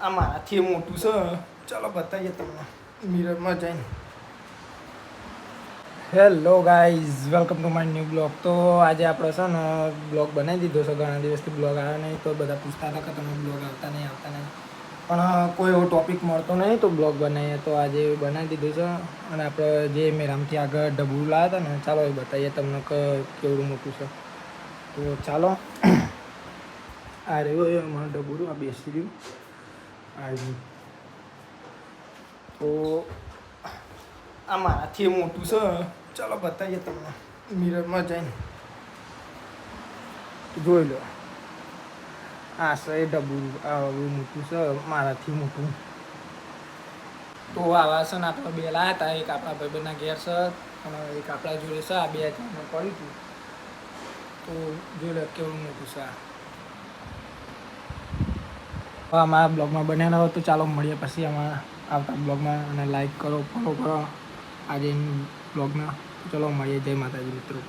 આ મારાથી મોટું છે. ચાલો બતાવીએ તમને મિરરમાં જઈને. Hello guys, welcome to my new blog. તો આજે આપણે છે ને બ્લોગ બનાવી દીધો છે. ઘણા દિવસથી બ્લોગ આવ્યો નહીં, તો બધા પૂછતા હતા કે તમે બ્લોગ આવતા નહીં. પણ કોઈ એવો ટોપિક મળતો નહીં, તો બ્લોગ બનાવીએ. તો આજે બનાવી દીધું છે. અને આપણે જે મેરામથી આગળ ડબલું લાવ્યા હતા ને, ચાલો એ બતાવીએ તમને કે કેવડું મોટું છે. તો ચાલો, આ રહ્યું અમારું ડબલું, આ બેસી રહ્યું આ રહ્યું. તો આ મારાથી મોટું છે. ચાલો બતાવીએ તમને મિરરમાં જઈને. જોઈ લો, આ છે એ ડબલું. આવું મોટું છે, મારાથી મોટું. તો આવા છે ને આપણે બે લાવ્યા હતા. એક આપણા ભાઈબંધના ઘેર છે અને એક આપણા જોડે છે. આ બે ત્રણ પડ્યું હતું. તો જોઈ લો કેવું મોટું છે. અમારા બ્લોગમાં બન્યા હોય તો ચાલો મળીએ પછી અમારા આવતા બ્લોગમાં. અને લાઈક કરો, ફોલો કરો આજે બ્લોગમાં. ચલો મળીએ. જય માતાજી મિત્રો.